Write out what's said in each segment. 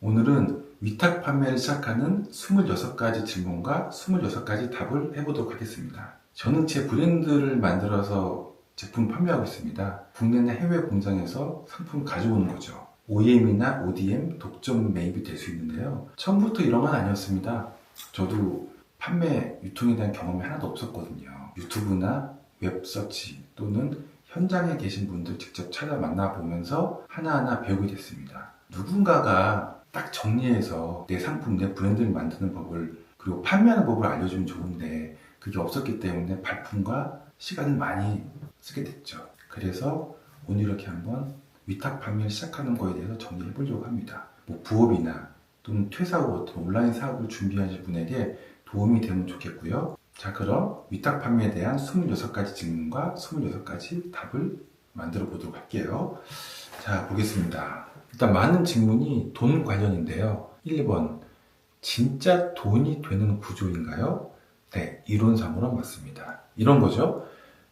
오늘은 위탁 판매를 시작하는 26가지 질문과 26가지 답을 해보도록 하겠습니다. 저는 제 브랜드를 만들어서 제품 판매하고 있습니다. 국내나 해외 공장에서 상품을 가져오는 거죠. OEM이나 ODM, 독점 매입이 될 수 있는데요. 처음부터 이런 건 아니었습니다. 저도 판매, 유통에 대한 경험이 하나도 없었거든요. 유튜브나 웹서치 또는 현장에 계신 분들 직접 찾아 만나보면서 하나하나 배우게 됐습니다. 누군가가 딱 정리해서 내 상품, 내 브랜드를 만드는 법을 그리고 판매하는 법을 알려주면 좋은데 그게 없었기 때문에 발품과 시간을 많이 쓰게 됐죠. 그래서 오늘 이렇게 한번 위탁 판매를 시작하는 거에 대해서 정리해 보려고 합니다. 부업이나 또는 퇴사 후 어떤 온라인 사업을 준비하실 분에게 도움이 되면 좋겠고요. 자, 그럼 위탁 판매에 대한 26가지 질문과 26가지 답을 만들어 보도록 할게요. 자, 보겠습니다. 일단 많은 질문이 돈 관련인데요. 1번, 진짜 돈이 되는 구조인가요? 네, 이론상으로는 맞습니다. 이런 거죠.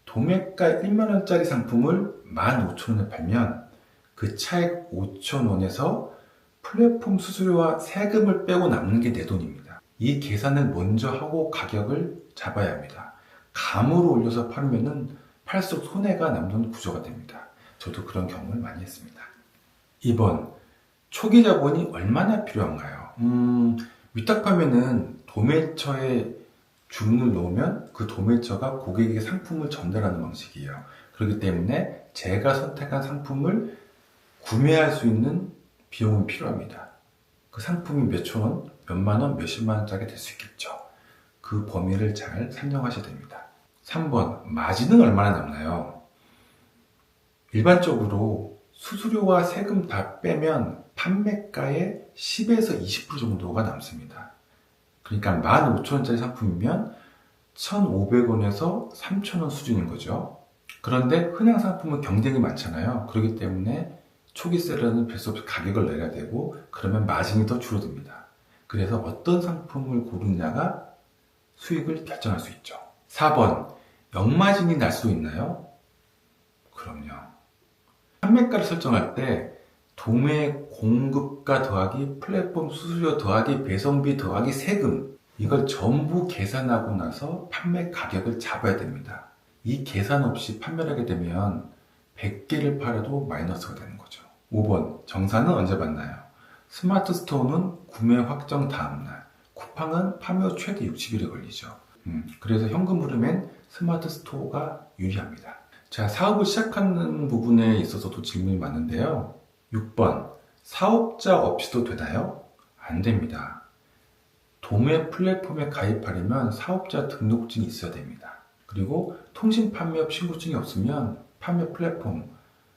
도매가 1만원짜리 상품을 15,000원에 팔면 그 차액 5,000원에서 플랫폼 수수료와 세금을 빼고 남는 게 내 돈입니다. 이 계산을 먼저 하고 가격을 잡아야 합니다. 감으로 올려서 팔면은 팔수록 손해가 남는 구조가 됩니다. 저도 그런 경험을 많이 했습니다. 2번, 초기 자본이 얼마나 필요한가요? 위탁 판매는 도매처에 주문을 넣으면 그 도매처가 고객에게 상품을 전달하는 방식이에요. 그렇기 때문에 제가 선택한 상품을 구매할 수 있는 비용은 필요합니다. 그 상품이 몇천 원, 몇만 원, 몇십만 원짜리 될 수 있겠죠. 그 범위를 잘 산정하셔야 됩니다. 3번, 마진은 얼마나 남나요? 일반적으로 수수료와 세금 다 빼면 판매가의 10에서 20% 정도가 남습니다. 그러니까 15,000원짜리 상품이면 1,500원에서 3,000원 수준인 거죠. 그런데 흔한 상품은 경쟁이 많잖아요. 그렇기 때문에 초기 셀러는 별 수 없이 가격을 내야 되고 그러면 마진이 더 줄어듭니다. 그래서 어떤 상품을 고르느냐가 수익을 결정할 수 있죠. 4번, 역마진이 날 수 있나요? 그럼요. 판매가를 설정할 때 도매 공급가 더하기 플랫폼 수수료 더하기 배송비 더하기 세금, 이걸 전부 계산하고 나서 판매 가격을 잡아야 됩니다. 이 계산 없이 판매를 하게 되면 100개를 팔아도 마이너스가 되는 거죠. 5번, 정산은 언제 받나요? 스마트 스토어는 구매 확정 다음날, 쿠팡은 판매 후 최대 60일이 걸리죠. 그래서 현금 흐름엔 스마트 스토어가 유리합니다. 자, 사업을 시작하는 부분에 있어서도 질문이 많은데요. 6번, 사업자 없이도 되나요? 안 됩니다. 도매 플랫폼에 가입하려면 사업자 등록증이 있어야 됩니다. 그리고 통신 판매업 신고증이 없으면 판매 플랫폼,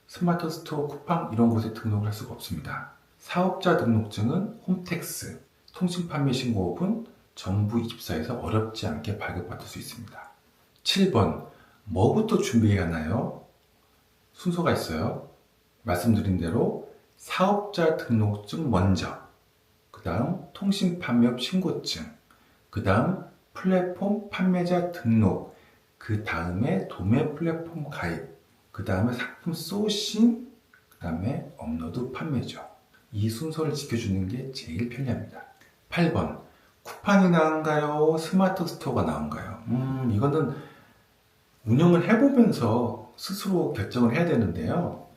스마트 스토어, 쿠팡 이런 곳에 등록을 할 수가 없습니다. 사업자 등록증은 홈택스, 통신 판매 신고업은 정부24에서 어렵지 않게 발급받을 수 있습니다. 7번, 뭐부터 준비해야 하나요? 순서가 있어요. 말씀드린 대로 사업자 등록증 먼저, 그 다음 통신 판매업 신고증, 그 다음 플랫폼 판매자 등록, 그 다음에 도매 플랫폼 가입, 그 다음에 상품 소싱, 그 다음에 업로드 판매죠. 이 순서를 지켜주는 게 제일 편리합니다. 8번, 쿠팡이 나은가요? 스마트 스토어가 나은가요? 이거는 운영을 해보면서 스스로 결정을 해야 되는데요.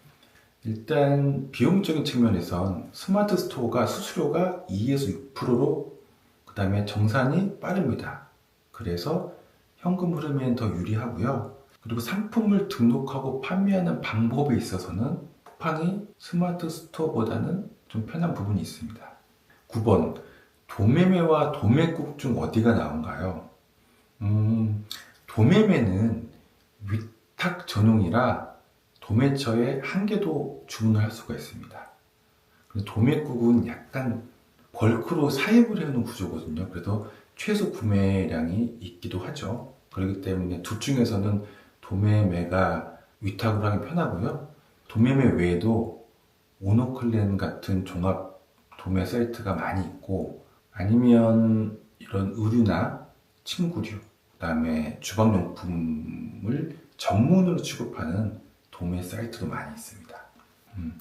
일단 비용적인 측면에선 스마트 스토어가 수수료가 2에서 6%로 그 다음에 정산이 빠릅니다. 그래서 현금 흐름에는 더 유리하고요. 그리고 상품을 등록하고 판매하는 방법에 있어서는 쿠팡이 스마트 스토어보다는 좀 편한 부분이 있습니다. 9번, 도매매와 도매국 중 어디가 나은가요? 도매매는 위탁 전용이라 도매처에 한 개도 주문을 할 수가 있습니다. 도매국은 약간 벌크로 사입을 해놓은 구조거든요. 그래서 최소 구매량이 있기도 하죠. 그렇기 때문에 둘 중에서는 도매매가 위탁으로 하기 편하고요. 도매매 외에도 오너클랜 같은 종합 도매 사이트가 많이 있고, 아니면 이런 의류나 침구류, 그 다음에 주방용품을 전문으로 취급하는 도매 사이트도 많이 있습니다.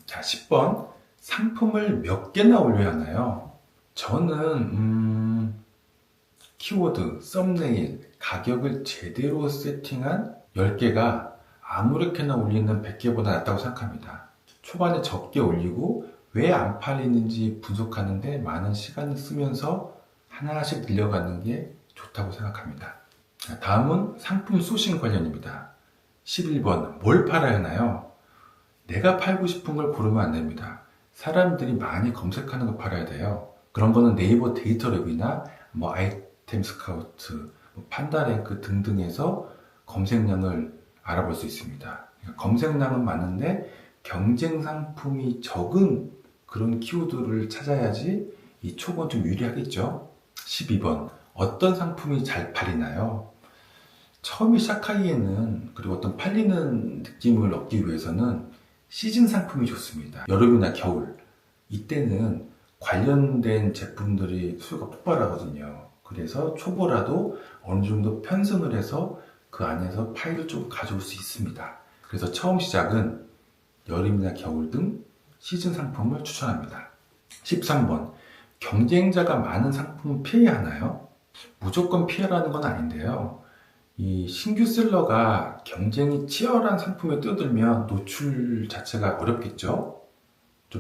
자, 10번, 상품을 몇 개나 올려야 하나요? 저는 키워드, 썸네일, 가격을 제대로 세팅한 10개가 아무렇게나 올리는 100개보다 낫다고 생각합니다. 초반에 적게 올리고 왜 안 팔리는지 분석하는데 많은 시간을 쓰면서 하나씩 늘려가는 게 좋다고 생각합니다. 다음은 상품 소싱 관련입니다. 11번, 뭘 팔아야 하나요? 내가 팔고 싶은 걸 고르면 안 됩니다. 사람들이 많이 검색하는 걸 팔아야 돼요. 그런 거는 네이버 데이터랩이나 아이템 스카우트, 판다랭크 등등에서 검색량을 알아볼 수 있습니다. 검색량은 많은데 경쟁 상품이 적은 그런 키워드를 찾아야지 이 촉은 좀 유리하겠죠. 12번, 어떤 상품이 잘 팔리나요? 처음에 시작하기에는, 그리고 어떤 팔리는 느낌을 얻기 위해서는 시즌 상품이 좋습니다. 여름이나 겨울, 이때는 관련된 제품들이 수요가 폭발하거든요. 그래서 초보라도 어느 정도 편성을 해서 그 안에서 파일을 좀 가져올 수 있습니다. 그래서 처음 시작은 여름이나 겨울 등 시즌 상품을 추천합니다. 13번, 경쟁자가 많은 상품을 피해야 하나요? 무조건 피하라는 건 아닌데요. 이 신규 셀러가 경쟁이 치열한 상품에 뛰어들면 노출 자체가 어렵겠죠?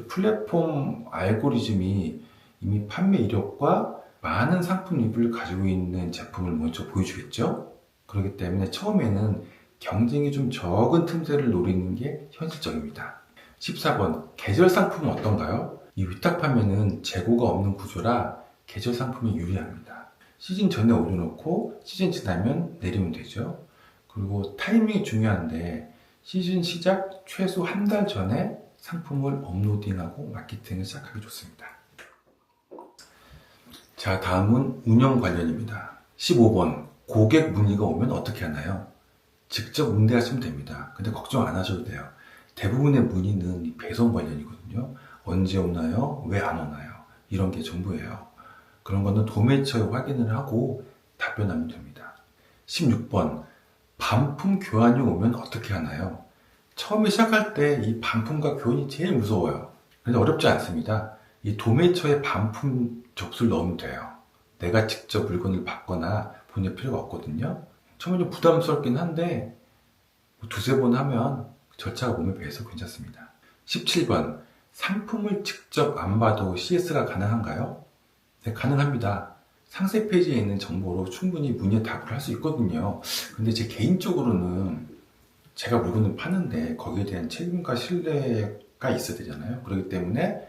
플랫폼 알고리즘이 이미 판매 이력과 많은 상품 리뷰를 가지고 있는 제품을 먼저 보여주겠죠? 그렇기 때문에 처음에는 경쟁이 좀 적은 틈새를 노리는 게 현실적입니다. 14번, 계절 상품은 어떤가요? 이 위탁 판매는 재고가 없는 구조라 계절 상품이 유리합니다. 시즌 전에 올려놓고 시즌 지나면 내리면 되죠. 그리고 타이밍이 중요한데 시즌 시작 최소 한 달 전에 상품을 업로딩하고 마케팅을 시작하기 좋습니다. 자, 다음은 운영 관련입니다. 15번, 고객 문의가 오면 어떻게 하나요? 직접 응대하시면 됩니다. 근데 걱정 안 하셔도 돼요. 대부분의 문의는 배송 관련이거든요. 언제 오나요? 왜 안 오나요? 이런 게 전부예요. 그런 거는 도매처에 확인을 하고 답변하면 됩니다. 16번, 반품 교환이 오면 어떻게 하나요? 처음에 시작할 때 이 반품과 교환이 제일 무서워요. 근데 어렵지 않습니다. 이 도매처에 반품 접수를 넣으면 돼요. 내가 직접 물건을 받거나 보낼 필요가 없거든요. 처음에 좀 부담스럽긴 한데 두세 번 하면 절차가 몸에 배서 괜찮습니다. 17번, 상품을 직접 안 봐도 CS가 가능한가요? 네, 가능합니다. 상세 페이지에 있는 정보로 충분히 문의에 답을 할 수 있거든요. 근데 제 개인적으로는 제가 물건을 파는데 거기에 대한 책임과 신뢰가 있어야 되잖아요. 그렇기 때문에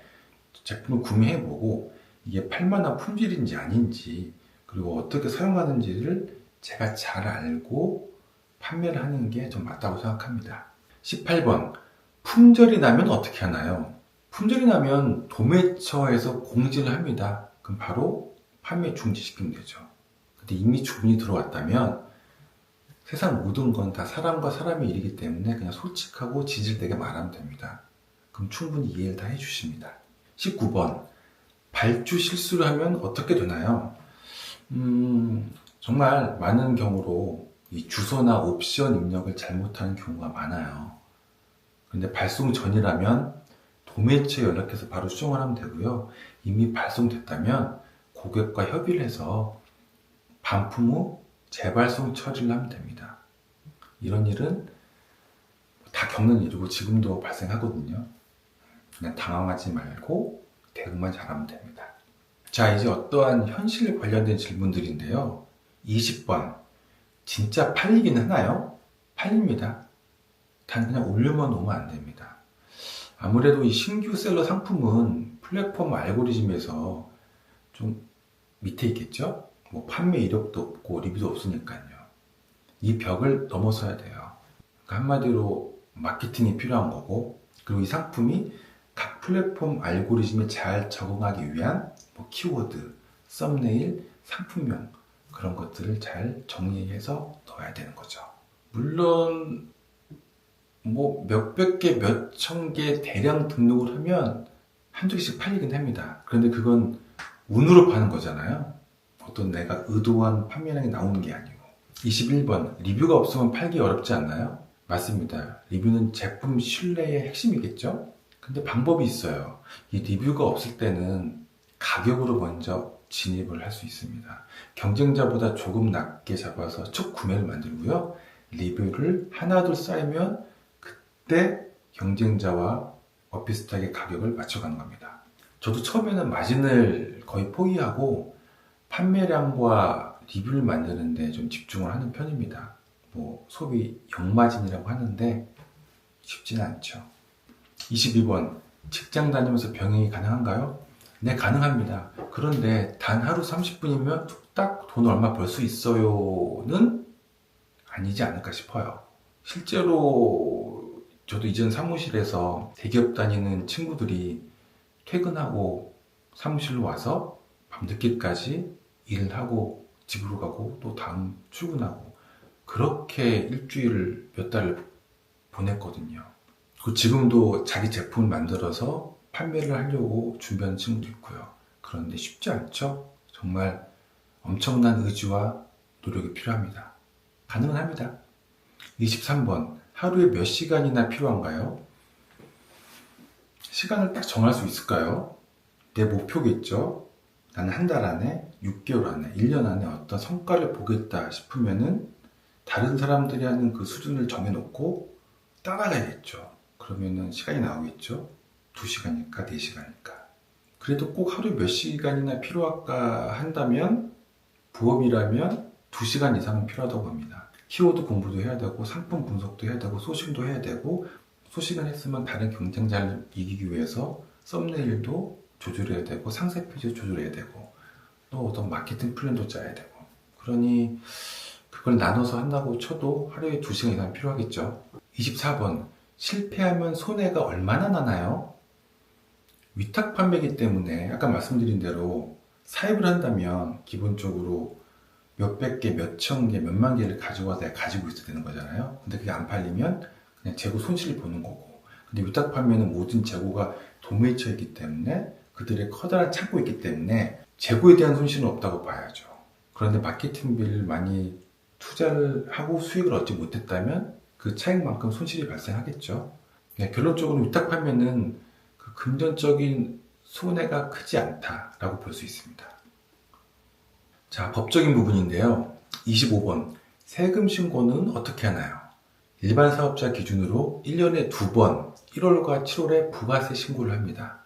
제품을 구매해보고 이게 팔만한 품질인지 아닌지, 그리고 어떻게 사용하는지를 제가 잘 알고 판매를 하는 게 좀 맞다고 생각합니다. 18번, 품절이 나면 어떻게 하나요? 품절이 나면 도매처에서 공지를 합니다. 그럼 바로 판매 중지시키면 되죠. 근데 이미 주문이 들어왔다면 세상 모든 건 다 사람과 사람의 일이기 때문에 그냥 솔직하고 진실되게 말하면 됩니다. 그럼 충분히 이해를 다 해주십니다. 19번, 발주 실수를 하면 어떻게 되나요? 정말 많은 경우로 이 주소나 옵션 입력을 잘못하는 경우가 많아요. 근데 발송 전이라면 도매체에 연락해서 바로 수정을 하면 되고요. 이미 발송됐다면 고객과 협의를 해서 반품 후 재발송 처리를 하면 됩니다. 이런 일은 다 겪는 일이고 지금도 발생하거든요. 그냥 당황하지 말고 대응만 잘하면 됩니다. 자, 이제 어떠한 현실 관련된 질문들인데요. 20번, 진짜 팔리긴 하나요? 팔립니다. 단 그냥 올려만 오면 안 됩니다. 아무래도 이 신규 셀러 상품은 플랫폼 알고리즘에서 좀 밑에 있겠죠? 판매 이력도 없고 리뷰도 없으니까요. 이 벽을 넘어서야 돼요. 그러니까 한마디로 마케팅이 필요한 거고, 그리고 이 상품이 각 플랫폼 알고리즘에 잘 적응하기 위한 키워드, 썸네일, 상품명, 그런 것들을 잘 정리해서 넣어야 되는 거죠. 물론 몇백 개, 몇천 개 대량 등록을 하면 한두 개씩 팔리긴 합니다. 그런데 그건 운으로 파는 거잖아요. 어떤 내가 의도한 판매량이 나오는 게 아니고. 21번, 리뷰가 없으면 팔기 어렵지 않나요? 맞습니다. 리뷰는 제품 신뢰의 핵심이겠죠? 근데 방법이 있어요. 이 리뷰가 없을 때는 가격으로 먼저 진입을 할 수 있습니다. 경쟁자보다 조금 낮게 잡아서 첫 구매를 만들고요. 리뷰를 하나둘 쌓이면 그때 경쟁자와 비슷하게 가격을 맞춰가는 겁니다. 저도 처음에는 마진을 거의 포기하고 판매량과 리뷰를 만드는데 좀 집중을 하는 편입니다. 소위 역마진이라고 하는데 쉽지는 않죠. 22번, 직장 다니면서 병행이 가능한가요? 네, 가능합니다. 그런데 단 하루 30분이면 뚝딱 돈 얼마 벌 수 있어요는 아니지 않을까 싶어요. 실제로 저도 이전 사무실에서 대기업 다니는 친구들이 퇴근하고 사무실로 와서 밤늦게까지 일을 하고 집으로 가고 또 다음 출근하고 그렇게 일주일을 몇 달을 보냈거든요. 지금도 자기 제품을 만들어서 판매를 하려고 준비하는 친구도 있고요. 그런데 쉽지 않죠? 정말 엄청난 의지와 노력이 필요합니다. 가능은 합니다. 23번, 하루에 몇 시간이나 필요한가요? 시간을 딱 정할 수 있을까요? 내 목표겠죠? 나는 한 달 안에, 6개월 안에, 1년 안에 어떤 성과를 보겠다 싶으면은 다른 사람들이 하는 그 수준을 정해놓고 따라가야겠죠. 그러면은 시간이 나오겠죠? 2시간일까, 4시간일까. 그래도 꼭 하루에 몇 시간이나 필요할까 한다면 부업이라면 2시간 이상은 필요하다고 합니다. 키워드 공부도 해야 되고 상품 분석도 해야 되고 소싱도 해야 되고 소싱을 했으면 다른 경쟁자를 이기기 위해서 썸네일도 조절해야 되고 상세 페이지도 조절해야 되고 또 어떤 마케팅 플랜도 짜야 되고 그러니 그걸 나눠서 한다고 쳐도 하루에 2시간 이상 필요하겠죠. 24번, 실패하면 손해가 얼마나 나나요? 위탁 판매이기 때문에 아까 말씀드린 대로 사입을 한다면 기본적으로 몇백 개, 몇천 개, 몇만 개를 가지고 가지고 있어야 되는 거잖아요. 근데 그게 안 팔리면 그냥 재고 손실을 보는 거고. 근데 위탁 판매는 모든 재고가 도매처 있기 때문에 그들의 커다란 창고에 있기 때문에 재고에 대한 손실은 없다고 봐야죠. 그런데 마케팅비를 많이 투자를 하고 수익을 얻지 못했다면 그 차익만큼 손실이 발생하겠죠. 결론적으로 위탁 판매는 그 금전적인 손해가 크지 않다라고 볼 수 있습니다. 자, 법적인 부분인데요. 25번, 세금 신고는 어떻게 하나요? 일반 사업자 기준으로 1년에 2번, 1월과 7월에 부가세 신고를 합니다.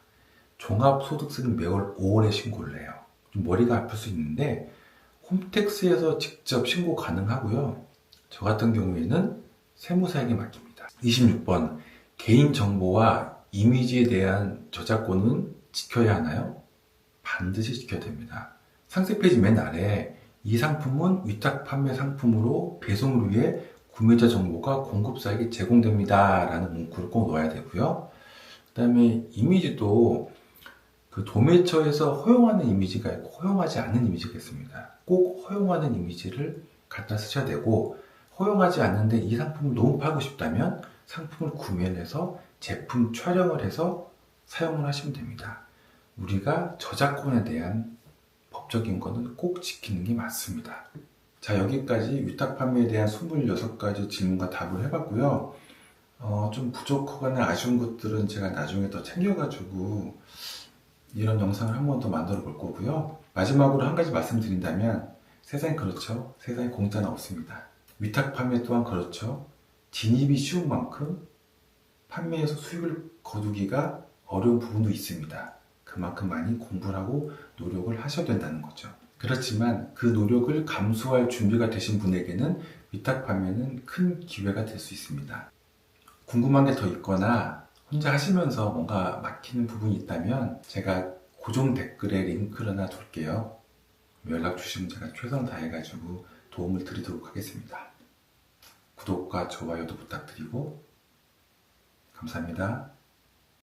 종합소득세는 매월 5월에 신고를 해요. 좀 머리가 아플 수 있는데 홈택스에서 직접 신고 가능하고요. 저 같은 경우에는 세무사에게 맡깁니다. 26번, 개인정보와 이미지에 대한 저작권은 지켜야 하나요? 반드시 지켜야 됩니다. 상세 페이지 맨 아래 이 상품은 위탁 판매 상품으로 배송을 위해 구매자 정보가 공급사에게 제공됩니다 라는 문구를 꼭 넣어야 되고요. 그 다음에 이미지도 그 도매처에서 허용하는 이미지가 있고 허용하지 않는 이미지가 있습니다. 꼭 허용하는 이미지를 갖다 쓰셔야 되고 허용하지 않는데 이 상품을 너무 팔고 싶다면 상품을 구매를 해서 제품 촬영을 해서 사용을 하시면 됩니다. 우리가 저작권에 대한 법적인 거는 꼭 지키는 게 맞습니다. 자, 여기까지 위탁 판매에 대한 26가지 질문과 답을 해봤고요. 좀 부족하거나 아쉬운 것들은 제가 나중에 더 챙겨가지고 이런 영상을 한 번 더 만들어 볼 거고요. 마지막으로 한 가지 말씀드린다면 세상이 그렇죠. 세상에 공짜는 없습니다. 위탁 판매 또한 그렇죠. 진입이 쉬운 만큼 판매에서 수익을 거두기가 어려운 부분도 있습니다. 그만큼 많이 공부를 하고 노력을 하셔야 된다는 거죠. 그렇지만 그 노력을 감수할 준비가 되신 분에게는 위탁 판매는 큰 기회가 될 수 있습니다. 궁금한 게 더 있거나 혼자 하시면서 뭔가 막히는 부분이 있다면 제가 고정 댓글에 링크를 하나 둘게요. 연락 주시면 제가 최선 다해가지고 도움을 드리도록 하겠습니다. 구독과 좋아요도 부탁드리고 감사합니다.